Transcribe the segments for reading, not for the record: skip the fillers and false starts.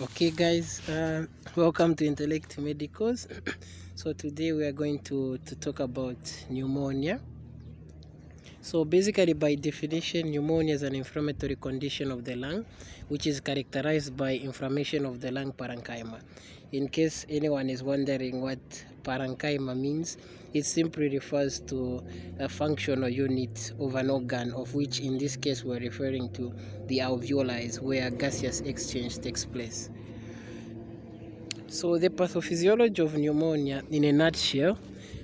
Okay guys, welcome to Intellect Medicals. So today we are going to talk about pneumonia. So basically, by definition, pneumonia is an inflammatory condition of the lung which is characterized by inflammation of the lung parenchyma. In case anyone is wondering what parenchyma means, it simply refers to a functional unit of an organ, of which in this case we're referring to the alveoli, where gaseous exchange takes place. So the pathophysiology of pneumonia in a nutshell,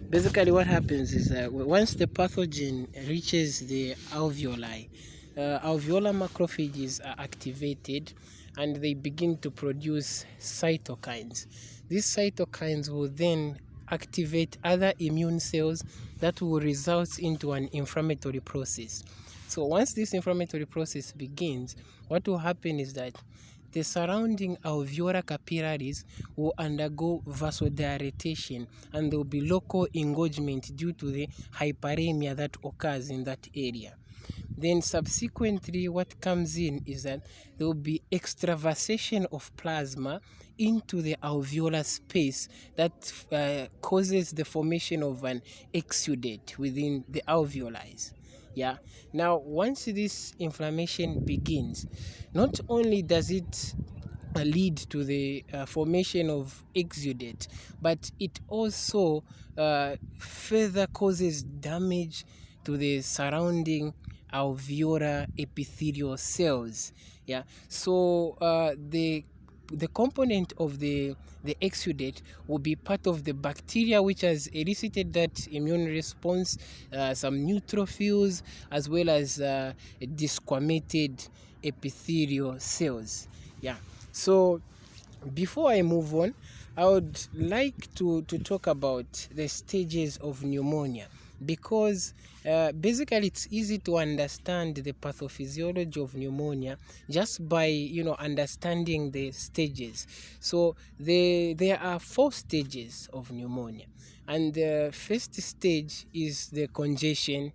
basically what happens is that once the pathogen reaches the alveoli, alveolar macrophages are activated and they begin to produce cytokines. These cytokines will then activate other immune cells that will result into an inflammatory process. So once this inflammatory process begins, what will happen is that the surrounding alveolar capillaries will undergo vasodilatation and there will be local engorgement due to the hyperemia that occurs in that area. Then subsequently what comes in is that there will be extravasation of plasma into the alveolar space that causes the formation of an exudate within the alveoli. Yeah. Now, once this inflammation begins, not only does it lead to the formation of exudate, but it also further causes damage to the surrounding alveolar epithelial cells. Yeah. So the component of the exudate will be part of the bacteria which has elicited that immune response, some neutrophils, as well as desquamated epithelial cells. Yeah. So before I move on, I would like to talk about the stages of pneumonia, because basically it's easy to understand the pathophysiology of pneumonia just by understanding the stages. So there are 4 stages of pneumonia, and the first stage is the congestion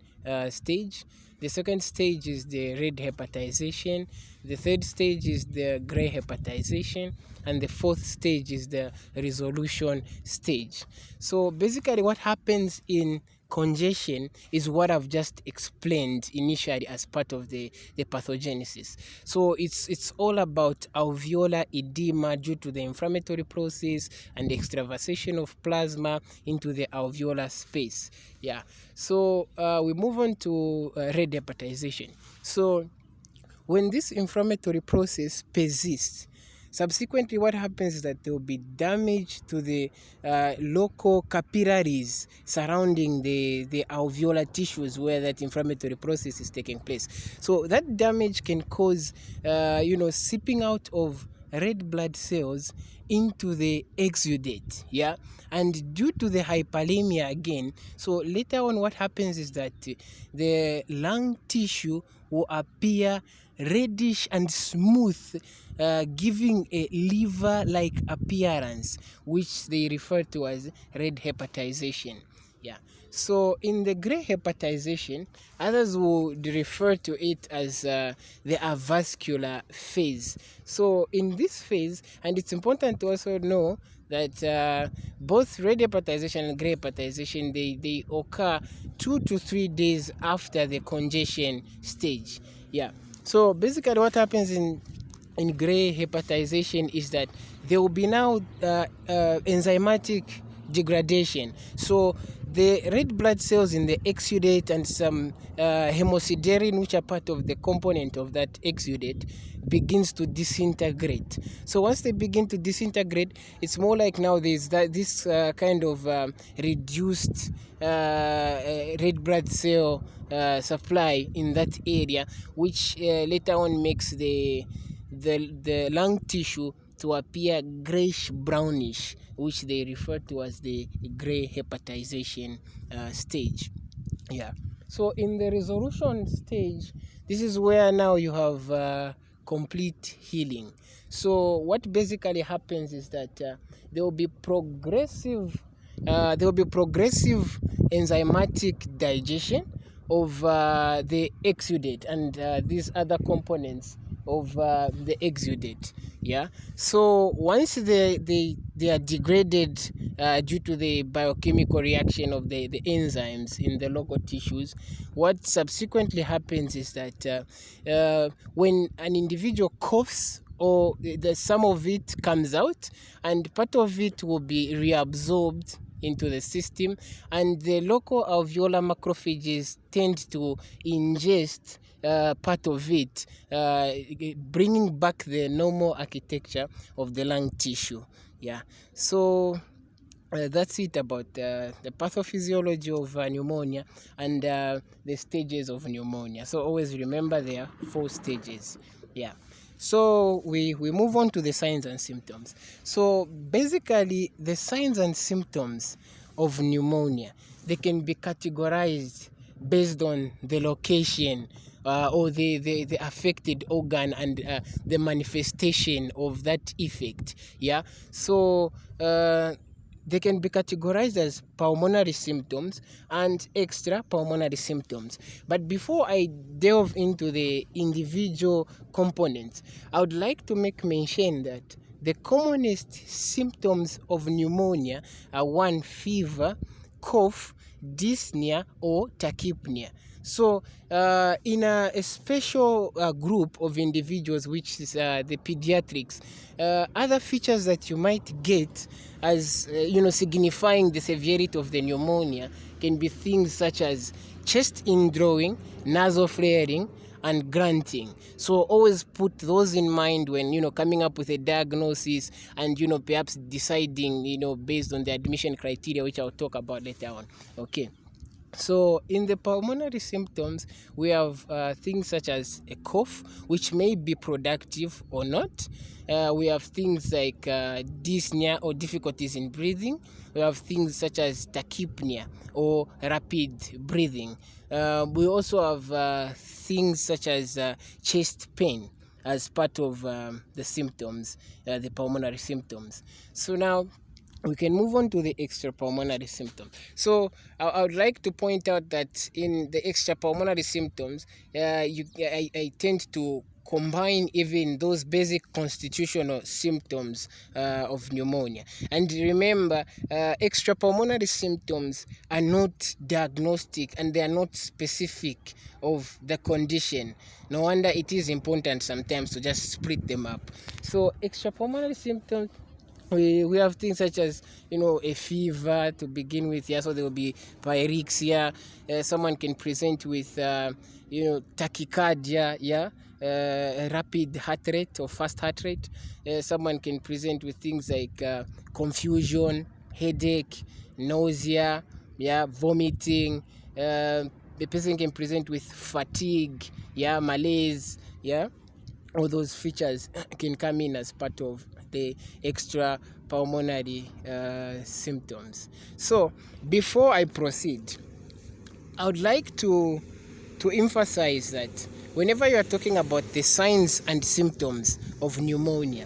stage. The second stage is the red hepatization. The third stage is the gray hepatization, and the fourth stage is the resolution stage. So basically what happens in congestion is what I've just explained initially as part of the pathogenesis. So it's all about alveolar edema due to the inflammatory process and the extravasation of plasma into the alveolar space. Yeah. So we move on to red hepatization. So when this inflammatory process persists, subsequently what happens is that there will be damage to the local capillaries surrounding the alveolar tissues where that inflammatory process is taking place. So that damage can cause seeping out of red blood cells into the exudate. Yeah. And due to the hyperemia again, so later on what happens is that the lung tissue will appear reddish and smooth, giving a liver-like appearance, which they refer to as red hepatization. Yeah. So in the gray hepatization, others would refer to it as the avascular phase. So in this phase, and it's important to also know that both red hepatization and gray hepatization, they occur 2 to 3 days after the congestion stage. Yeah. So basically what happens in gray hepatization is that there will be now enzymatic degradation. So the red blood cells in the exudate and some hemosiderin, which are part of the component of that exudate, begins to disintegrate. So once they begin to disintegrate, it's more like now there's this kind of reduced red blood cell supply in that area, which later on makes the lung tissue to appear grayish brownish, which they refer to as the gray hepatization stage. Yeah. So in the resolution stage, this is where now you have complete healing. So what basically happens is that there will be progressive enzymatic digestion of the exudate and these other components of the exudate. Yeah, so once they are degraded due to the biochemical reaction of the enzymes in the local tissues, what subsequently happens is that when an individual coughs, or some of it comes out, and part of it will be reabsorbed into the system, and the local alveolar macrophages tend to ingest part of it, bringing back the normal architecture of the lung tissue. Yeah, so that's it about the pathophysiology of pneumonia and the stages of pneumonia. So always remember there are 4 stages. Yeah. So we move on to the signs and symptoms. So basically, the signs and symptoms of pneumonia, they can be categorized based on the location or the affected organ and the manifestation of that effect. Yeah. So they can be categorized as pulmonary symptoms and extra pulmonary symptoms. But before I delve into the individual components, I would like to make mention that the commonest symptoms of pneumonia are 1, fever, cough, dyspnea, or tachypnea. So, in a special group of individuals, which is the pediatrics, other features that you might get as signifying the severity of the pneumonia can be things such as chest indrawing, nasal flaring, and grunting. So always put those in mind when coming up with a diagnosis, and perhaps deciding based on the admission criteria, which I'll talk about later on. Okay. So in the pulmonary symptoms, we have things such as a cough, which may be productive or not. We have things like dyspnea or difficulties in breathing. We have things such as tachypnea or rapid breathing. We also have things such as chest pain as part of the symptoms, the pulmonary symptoms. So now we can move on to the extrapulmonary symptoms. So I would like to point out that in the extrapulmonary symptoms, I tend to combine even those basic constitutional symptoms of pneumonia. And remember, extrapulmonary symptoms are not diagnostic, and they are not specific of the condition. No wonder it is important sometimes to just split them up. So extrapulmonary symptoms, we have things such as a fever to begin with. Yeah, so there will be pyrexia. Someone can present with tachycardia. Yeah, rapid heart rate or fast heart rate. Someone can present with things like confusion, headache, nausea, yeah, vomiting. The person can present with fatigue, yeah, malaise, yeah. All those features can come in as part of the extra pulmonary symptoms. So before I proceed, I would like to emphasize that whenever you are talking about the signs and symptoms of pneumonia,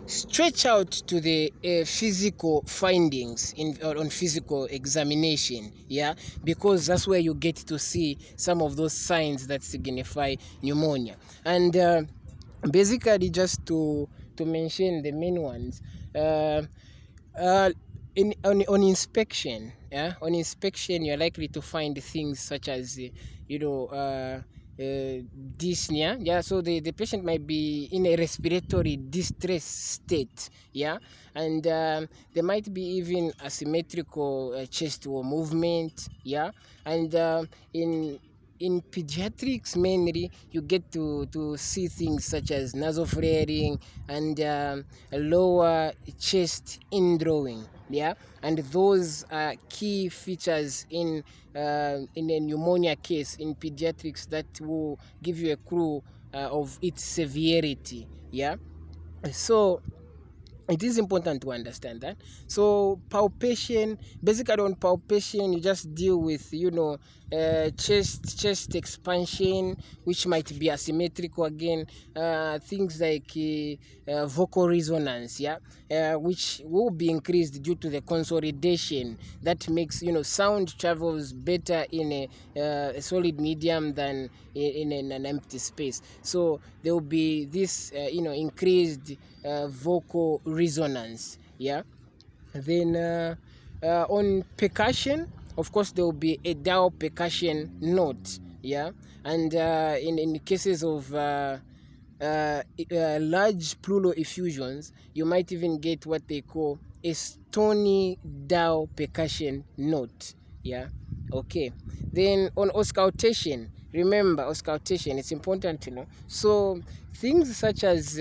stretch out to the physical findings on physical examination, yeah, because that's where you get to see some of those signs that signify pneumonia. And basically, just to mention the main ones, uh, on inspection, yeah, on inspection, you're likely to find things such as dyspnea. Yeah, so the patient might be in a respiratory distress state. Yeah, and there might be even asymmetrical chest wall movement. Yeah, and in pediatrics mainly, you get to see things such as nasal flaring and a lower chest indrawing. Yeah, and those are key features in a pneumonia case in pediatrics that will give you a clue of its severity. Yeah, so it is important to understand that. So palpation, basically on palpation, you just deal with, chest expansion, which might be asymmetrical again. Things like vocal resonance, yeah, which will be increased due to the consolidation that makes, sound travels better in a solid medium than in an empty space. So there will be this, increased vocal resonance, yeah. Then on percussion, of course, there will be a dial percussion note, yeah. And in cases of large pleural effusions, you might even get what they call a stony dial percussion note, yeah. Okay. Then on auscultation, remember auscultation, it's important to know. So things such as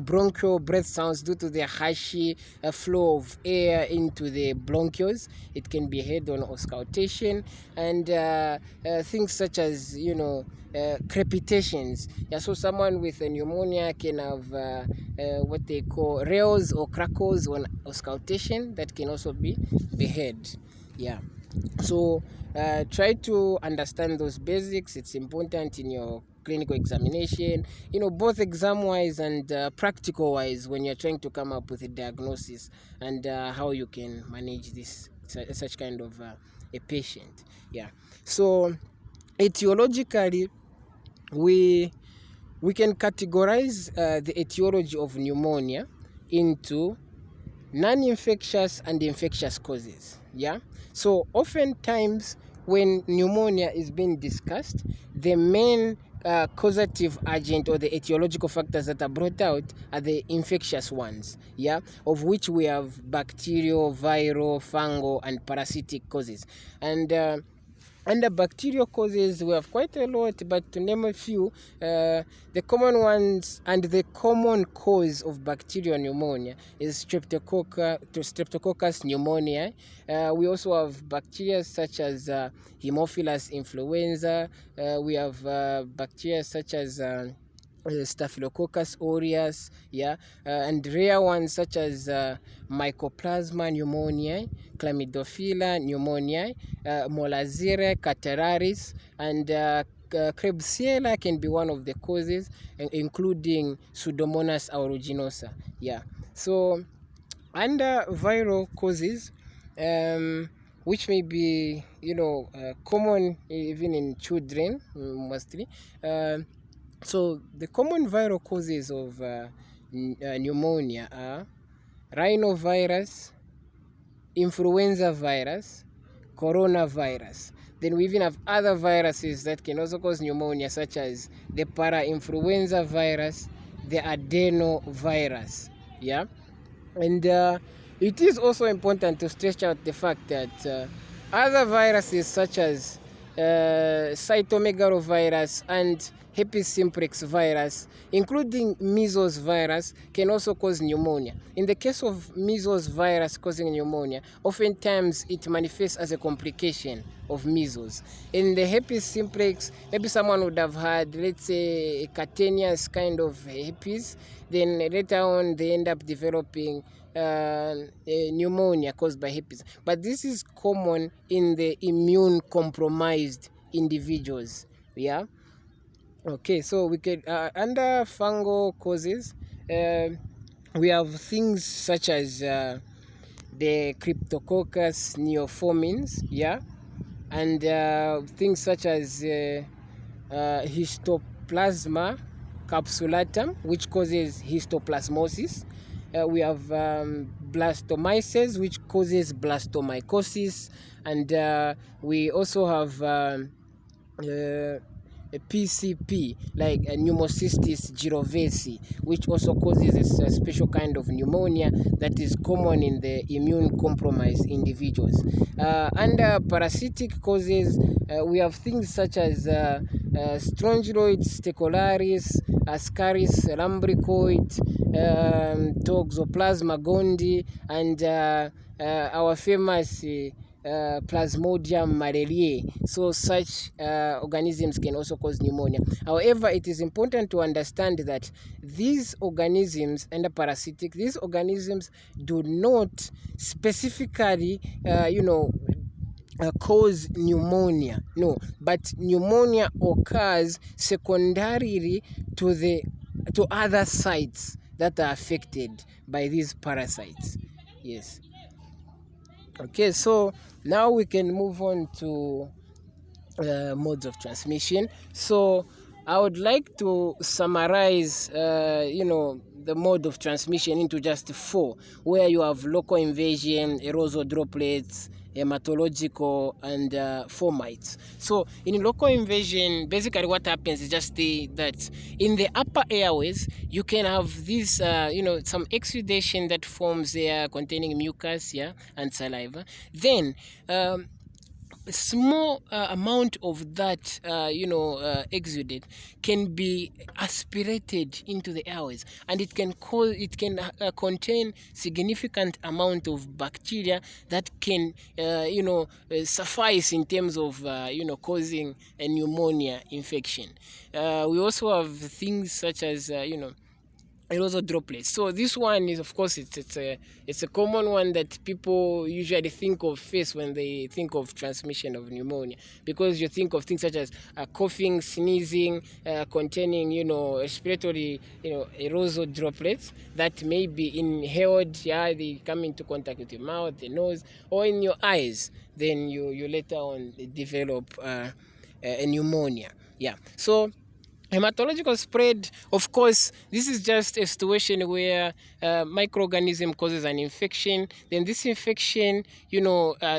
bronchial breath sounds due to the hashy flow of air into the bronchioles, it can be heard on auscultation. And things such as crepitations, yeah. So someone with a pneumonia can have what they call rails or crackles on auscultation that can also be heard, yeah. So try to understand those basics. It's important in your clinical examination, both exam wise and practical wise, when you're trying to come up with a diagnosis and how you can manage this such kind of a patient, yeah. So etiologically, we can categorize the etiology of pneumonia into non-infectious and infectious causes, yeah. So oftentimes when pneumonia is being discussed, the main causative agent or the etiological factors that are brought out are the infectious ones, yeah, of which we have bacterial, viral, fungal, and parasitic causes. And under bacterial causes, we have quite a lot, but to name a few, the common ones and the common cause of bacterial pneumonia is Streptococcus pneumoniae. We also have bacteria such as Haemophilus influenza. We have bacteria such as Staphylococcus aureus, yeah, and rare ones such as Mycoplasma pneumoniae, Chlamydophila pneumoniae, Molazira catarrharis, and Klebsiella can be one of the causes, including Pseudomonas aeruginosa, yeah. So under viral causes, which may be common even in children mostly. So the common viral causes of pneumonia are rhinovirus, influenza virus, coronavirus. Then we even have other viruses that can also cause pneumonia, such as the parainfluenza virus, the adenovirus, yeah. And it is also important to stretch out the fact that other viruses such as cytomegalovirus and herpes simplex virus, including measles virus, can also cause pneumonia. In the case of measles virus causing pneumonia, oftentimes it manifests as a complication of measles. In the herpes simplex, maybe someone would have had, let's say, a cutaneous kind of herpes, then later on they end up developing pneumonia caused by herpes. But this is common in the immune compromised individuals, yeah. Okay, so we can under fungal causes, we have things such as the Cryptococcus neoformans, yeah, and things such as Histoplasma capsulatum, which causes histoplasmosis. We have blastomyces, which causes blastomycosis, and we also have a PCP, like a pneumocystis jirovecii, which also causes a special kind of pneumonia that is common in the immune compromised individuals. Under parasitic causes, we have things such as Strongyloids stachylorhizis, Ascaris lumbricoid, Toxoplasma gondii, and our famous Plasmodium malariae. So such organisms can also cause pneumonia. However, it is important to understand that these organisms and parasitic, these organisms do not specifically, cause pneumonia. No, but pneumonia occurs secondarily to other sites that are affected by these parasites. Yes. Okay, so now we can move on to modes of transmission. So I would like to summarize, the mode of transmission into just 4, where you have local invasion, aerosol droplets, hematological, and fomites. So in local invasion, basically what happens is just that in the upper airways, you can have this, some exudation that forms there containing mucus, and saliva. Then a small amount of that exudate can be aspirated into the airways, and it can contain significant amount of bacteria that can suffice in terms of causing a pneumonia infection. We also have things such as aerosol droplets. So this one is, of course, it's a common one that people usually think of first when they think of transmission of pneumonia, because you think of things such as coughing, sneezing, containing respiratory aerosol droplets that may be inhaled. They come into contact with your mouth, the nose, or in your eyes. Then you later on develop a pneumonia. So hematological spread, of course, this is just a situation where microorganism causes an infection. Then this infection,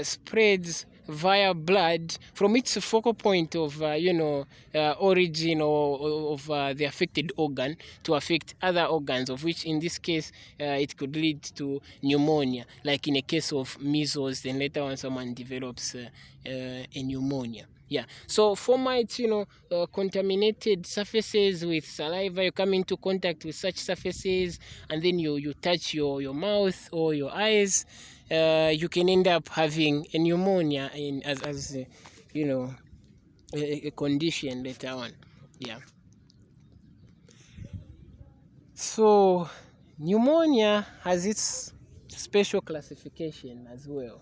spreads via blood from its focal point of origin or of the affected organ to affect other organs, of which in this case it could lead to pneumonia, like in a case of measles. Then later on someone develops a pneumonia. So fomites, contaminated surfaces with saliva. You come into contact with such surfaces, and then you touch your mouth or your eyes. You can end up having a pneumonia as a condition later on. So pneumonia has its special classification as well.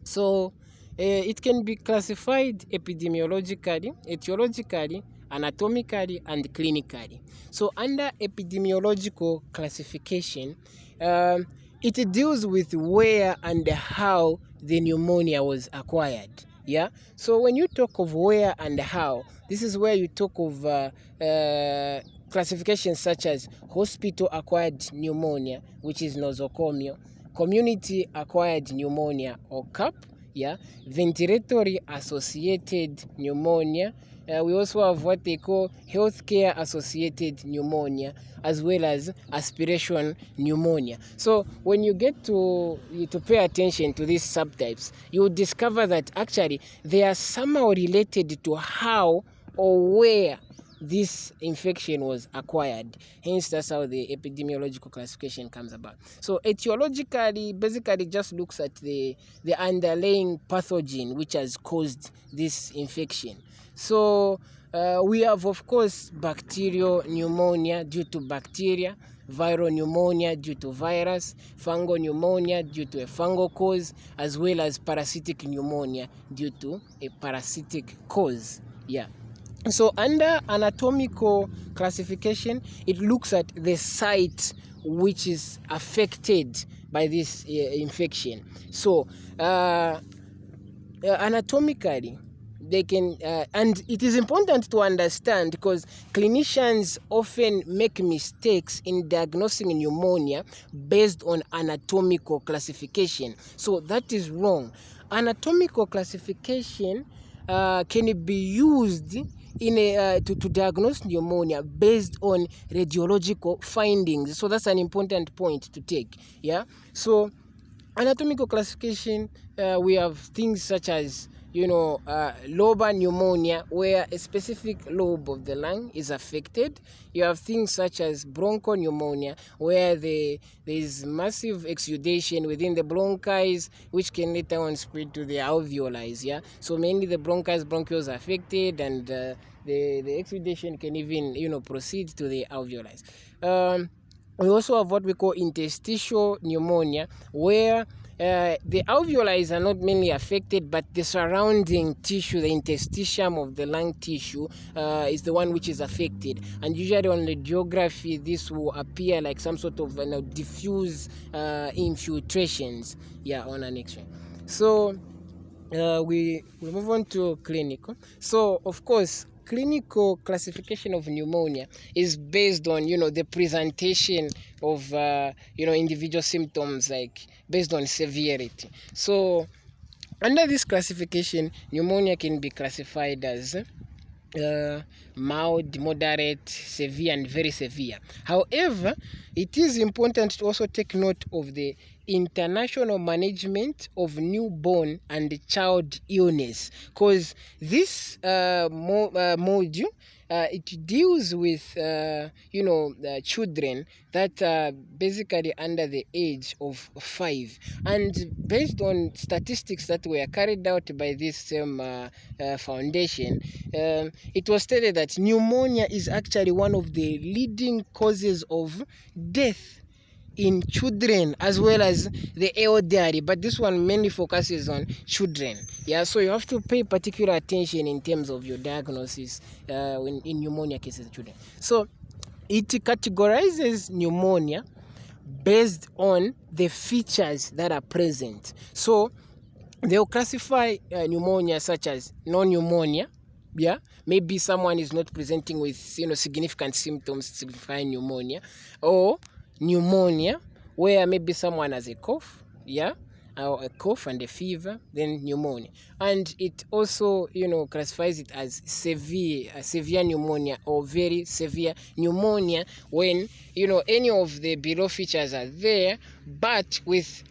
So it can be classified epidemiologically, etiologically, anatomically, and clinically. So under epidemiological classification, it deals with where and how the pneumonia was acquired. So when you talk of where and how, this is where you talk of classifications such as hospital acquired pneumonia, which is nosocomial, community acquired pneumonia or CAP, ventilatory associated pneumonia. We also have what they call healthcare associated pneumonia, as well as aspiration pneumonia. So when you get to pay attention to these subtypes, you will discover that actually they are somehow related to how or where this infection was acquired. Hence, that's how the epidemiological classification comes about. So etiologically, basically just looks at the underlying pathogen which has caused this infection. So we have, of course, bacterial pneumonia due to bacteria, viral pneumonia due to virus, fungal pneumonia due to a fungal cause, as well as parasitic pneumonia due to a parasitic cause. So under anatomical classification, it looks at the site which is affected by this infection. So anatomically, they can, and it is important to understand because clinicians often make mistakes in diagnosing pneumonia based on anatomical classification. So that is wrong. Anatomical classification can be used to diagnose pneumonia based on radiological findings. So that's an important point to take. So anatomical classification, we have things such as lobar pneumonia, where a specific lobe of the lung is affected. You have things such as bronchopneumonia, where there is massive exudation within the bronchi, which can later on spread to the alveoli. Yeah, so mainly the bronchioles are affected, and the exudation can even proceed to the alveoli. We also have what we call interstitial pneumonia, where the alveoli are not mainly affected, but the surrounding tissue, the interstitium of the lung tissue, is the one which is affected. And usually on radiography, this will appear like some sort of diffuse infiltrations, on an X-ray. So we move on to clinical. So of course, clinical classification of pneumonia is based on the presentation of individual symptoms, like based on severity. So under this classification, pneumonia can be classified as mild, moderate, severe, and very severe. However, it is important to also take note of the international management of newborn and child illness, because this module it deals with children that are basically under the age of 5, and based on statistics that were carried out by this same foundation, it was stated that pneumonia is actually one of the leading causes of death in children as well as the elderly, but this one mainly focuses on children. So you have to pay particular attention in terms of your diagnosis in pneumonia cases of children. So it categorizes pneumonia based on the features that are present. So they'll classify pneumonia such as non-pneumonia. Maybe someone is not presenting with significant symptoms signifying pneumonia, or pneumonia, where maybe someone has a cough, or a cough and a fever, then pneumonia. And it also classifies it as severe pneumonia or very severe pneumonia, when any of the below features are there, but with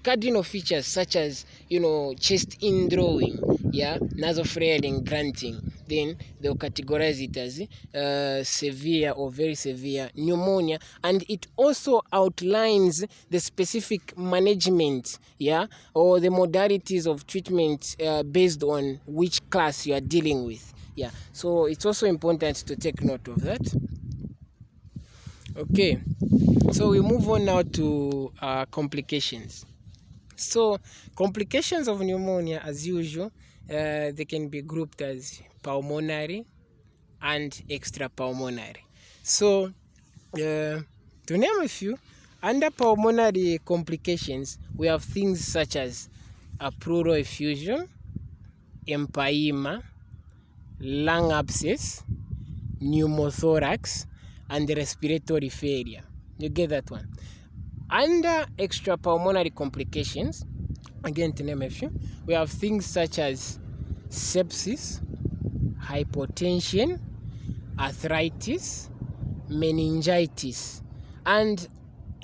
cardinal features such as chest indrawing, nasal flailing, grunting, then they'll categorize it as severe or very severe pneumonia. And it also outlines the specific management, or the modalities of treatment based on which class you are dealing with. So it's also important to take note of that. Okay, so we move on now to complications. So complications of pneumonia, as usual, they can be grouped as pulmonary and extrapulmonary. So to name a few, under pulmonary complications, we have things such as pleural effusion, empyema, lung abscess, pneumothorax, and respiratory failure. You get that one. Under extrapulmonary complications, again to name a few, we have things such as sepsis, hypotension, arthritis, meningitis, and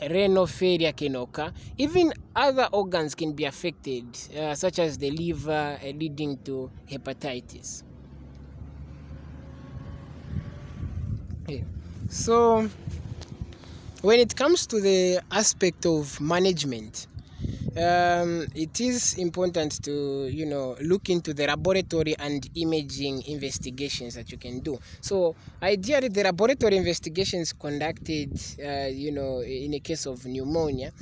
renal failure can occur. Even other organs can be affected, such as the liver, leading to hepatitis. Okay. So when it comes to the aspect of management, it is important to look into the laboratory and imaging investigations that you can do. So ideally, the laboratory investigations conducted in a case of pneumonia,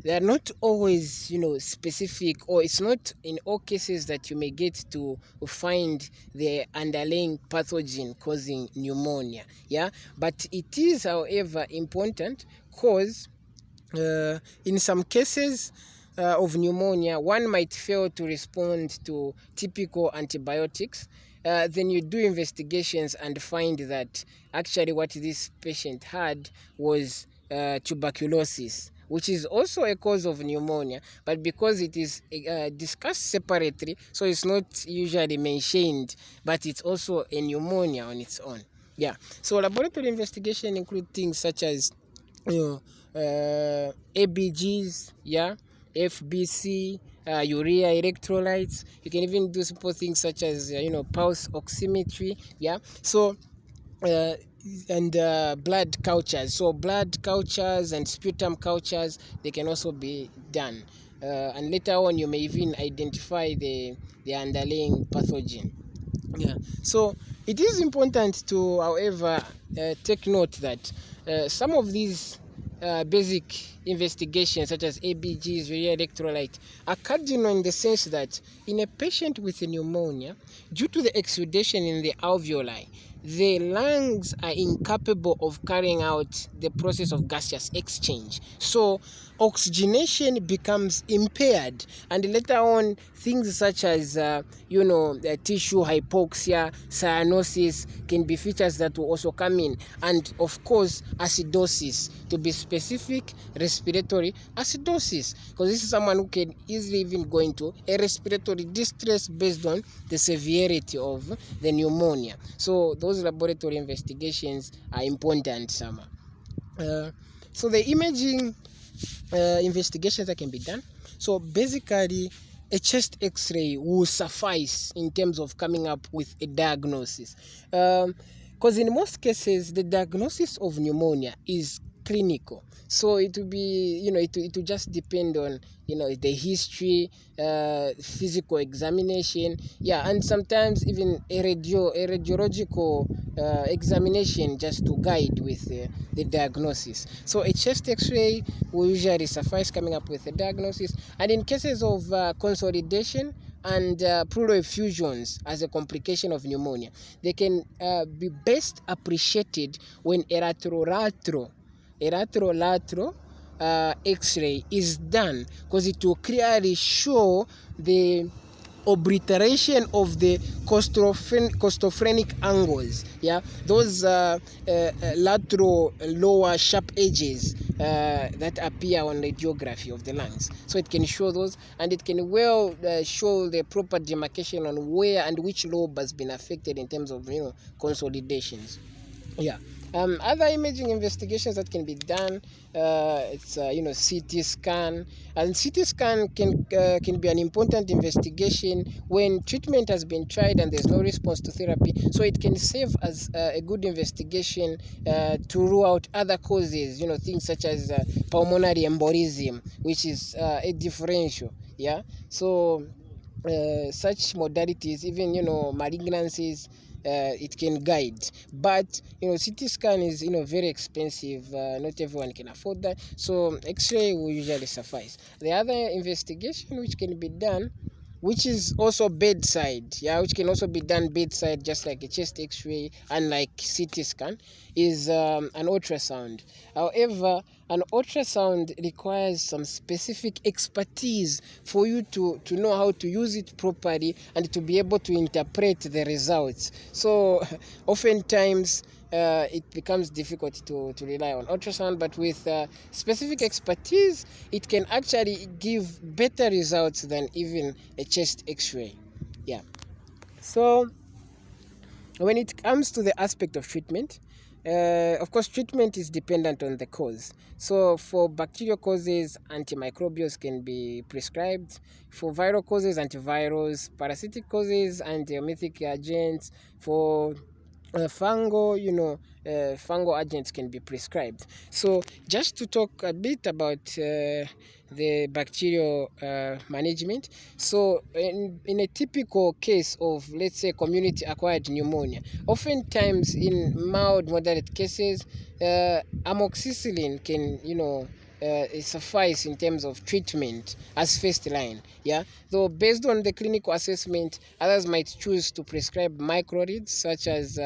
they are not always specific, or it's not in all cases that you may get to find the underlying pathogen causing pneumonia. But it is, however, important, because in some cases of pneumonia, one might fail to respond to typical antibiotics. Then you do investigations and find that actually what this patient had was tuberculosis, which is also a cause of pneumonia, but because it is discussed separately, so it's not usually mentioned, but it's also a pneumonia on its own. So laboratory investigation include things such as ABGs, FBC, urea electrolytes. You can even do simple things such as pulse oximetry. Yeah, so uh, and blood cultures. So blood cultures and sputum cultures, they can also be done. And later on, you may even identify the underlying pathogen. Yeah. So it is important to, however, take note that some of these basic investigations, such as ABGs, urea electrolyte, are cardinal in the sense that in a patient with pneumonia, due to the exudation in the alveoli, the lungs are incapable of carrying out the process of gaseous exchange. So oxygenation becomes impaired, and later on things such as tissue hypoxia, cyanosis can be features that will also come in, and of course acidosis, to be specific, respiratory acidosis, because this is someone who can easily even go into a respiratory distress based on the severity of the pneumonia. So those laboratory investigations are important, Sama. So the imaging investigations that can be done. So basically, a chest X-ray will suffice in terms of coming up with a diagnosis. Because in most cases, the diagnosis of pneumonia is clinical. So it will be, it will just depend on, the history, physical examination, yeah, and sometimes even a radiological examination just to guide with the diagnosis. So a chest X-ray will usually suffice coming up with a diagnosis, and in cases of consolidation and pleural effusions as a complication of pneumonia, they can be best appreciated when a lateral X-ray is done, because it will clearly show the obliteration of the costophrenic angles, yeah, those lateral lower sharp edges that appear on the radiography of the lungs. So it can show those, and it can well show the proper demarcation on where and which lobe has been affected in terms of consolidations. Yeah. Other imaging investigations that can be done, it's CT scan, and CT scan can be an important investigation when treatment has been tried and there's no response to therapy. So it can serve as a good investigation to rule out other causes, things such as pulmonary embolism, which is a differential. Yeah. So such modalities, even malignancies, it can guide, but CT scan is very expensive. Not everyone can afford that, so X-ray will usually suffice. The other investigation which can be done, which is also bedside, yeah, which can also be done bedside, just like a chest X-ray and like CT scan, is an ultrasound. However, an ultrasound requires some specific expertise for you to know how to use it properly and to be able to interpret the results. So oftentimes it becomes difficult to rely on ultrasound, but with specific expertise, it can actually give better results than even a chest X-ray. Yeah. So when it comes to the aspect of treatment, of course, treatment is dependent on the cause. So for bacterial causes, antimicrobials can be prescribed. For viral causes, antivirals. Parasitic causes, antiemetic agents. For fungal agents can be prescribed. So just to talk a bit about the bacterial management. So in a typical case of, let's say, community acquired pneumonia, oftentimes in mild moderate cases, amoxicillin can suffice in terms of treatment as first line. Yeah, though based on the clinical assessment, others might choose to prescribe microrids such as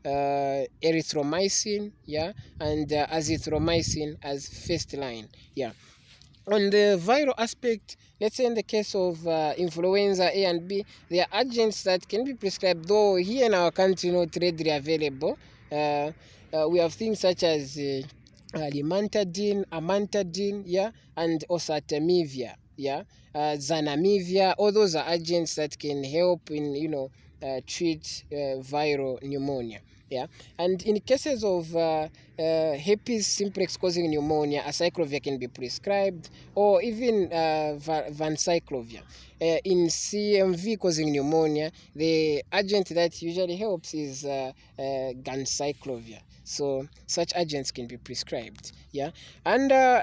erythromycin, yeah, and azithromycin as first line. Yeah. On the viral aspect, let's say in the case of influenza A and B, there are agents that can be prescribed, though here in our country not readily available. We have things such as limantadine, amantadine, yeah, and oseltamivir, yeah, zanamivir. All those are agents that can help in treat viral pneumonia. Yeah, and in cases of herpes simplex causing pneumonia, acyclovir can be prescribed, or even vanciclovir. In CMV causing pneumonia, the agent that usually helps is ganciclovir. So such agents can be prescribed. Yeah, under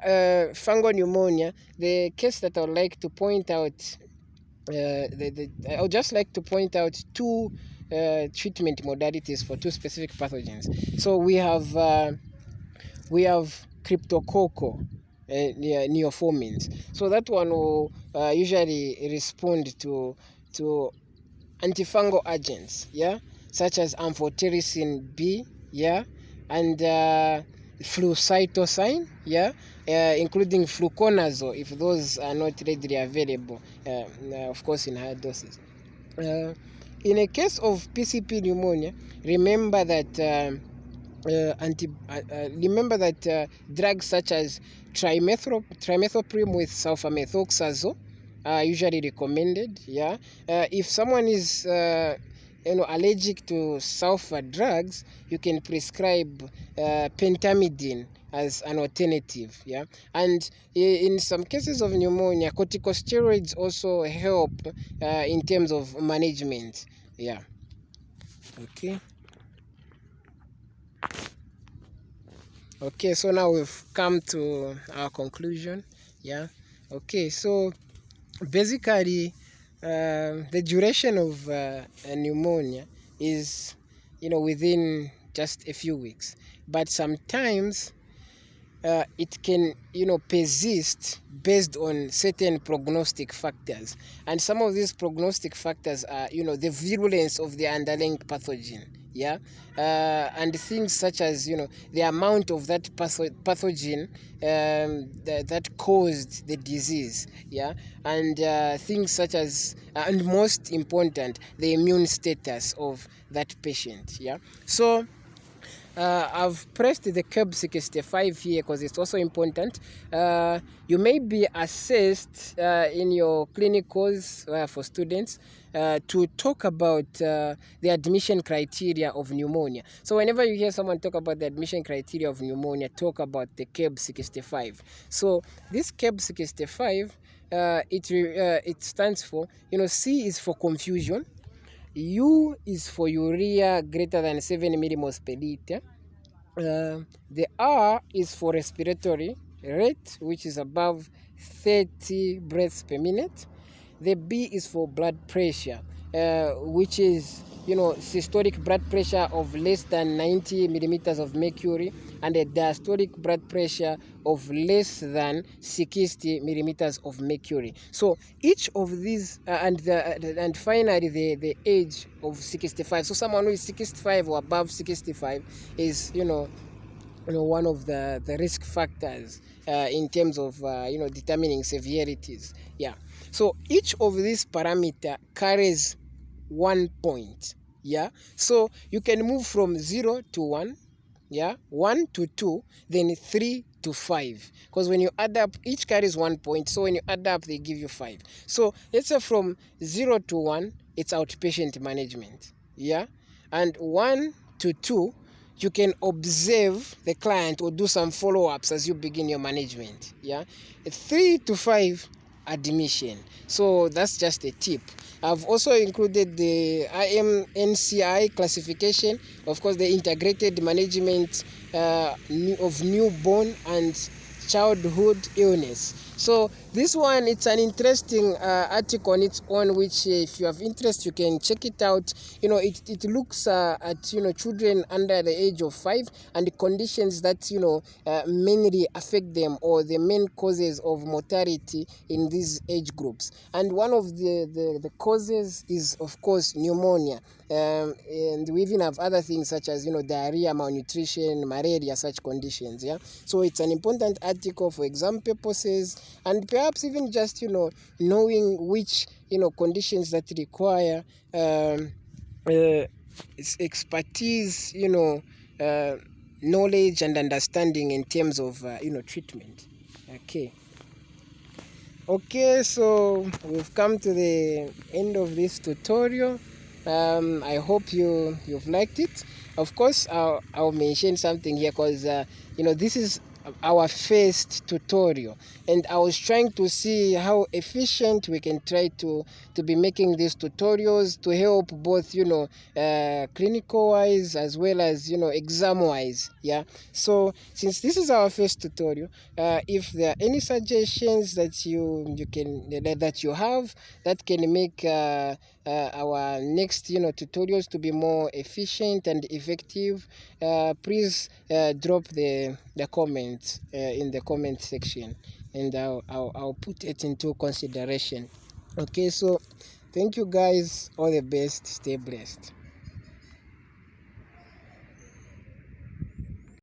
fungal pneumonia, the case that I would like to point out, I would just like to point out two treatment modalities for two specific pathogens. So we have cryptococcal neoformins. So that one will usually respond to antifungal agents, yeah, such as amphotericin B, yeah, and flucytosine, yeah, including fluconazole if those are not readily available, of course in higher doses. In a case of PCP pneumonia, remember that drugs such as trimethoprim with sulfamethoxazole are usually recommended. Yeah, if someone is allergic to sulfur drugs, you can prescribe pentamidine as an alternative. Yeah, and in some cases of pneumonia, corticosteroids also help in terms of management. Yeah. Okay. Okay, so now we've come to our conclusion. Yeah. Okay, so basically, the duration of pneumonia is, within just a few weeks, but sometimes it can, persist based on certain prognostic factors, and some of these prognostic factors are, the virulence of the underlying pathogen. Yeah, and things such as, the amount of that pathogen that caused the disease. Yeah, and things such as, and most important, the immune status of that patient. Yeah, so I've pressed the curb 65 here because it's also important. You may be assessed in your clinicals for students to talk about the admission criteria of pneumonia. So whenever you hear someone talk about the admission criteria of pneumonia, talk about the curb 65. So this curb 65, it stands for, C is for confusion, U is for urea greater than 7 millimoles per liter. The R is for respiratory rate, which is above 30 breaths per minute. The B is for blood pressure, which is, systolic blood pressure of less than 90 millimeters of mercury, and a diastolic blood pressure of less than 60 millimeters of mercury. So each of these, and finally the age of 65. So someone who is 65 or above 65 is, one of the risk factors in terms of determining severities. Yeah, so each of these parameter carries 1 point. Yeah, so you can move from 0 to 1, yeah, 1 to 2, then 3 to 5, because when you add up, each carries 1 point, so when you add up they give you 5. So let's say from 0 to 1 it's outpatient management. Yeah, and 1 to 2 you can observe the client or do some follow-ups as you begin your management. Yeah, 3 to 5 admission. So that's just a tip. I've also included the IMNCI classification, of course the integrated management of newborn and childhood illness. So this one, it's an interesting article on its own, which if you have interest you can check it out. It looks at children under the age of 5 and the conditions that mainly affect them, or the main causes of mortality in these age groups. And one of the causes is of course pneumonia, and we even have other things such as diarrhea, malnutrition, malaria, such conditions. Yeah, so it's an important article for exam purposes, and perhaps even just knowing which conditions that require expertise, knowledge and understanding in terms of treatment. Okay, so we've come to the end of this tutorial. I hope you've liked it, Of course, I'll mention something here because this is our first tutorial, and I was trying to see how efficient we can try to be making these tutorials to help both clinical wise as well as exam wise. Yeah. So since this is our first tutorial, if there are any suggestions that you have that can make our next tutorials to be more efficient and effective, please drop the comments in the comment section, and I'll put it into consideration. Okay, so thank you guys, all the best, stay blessed.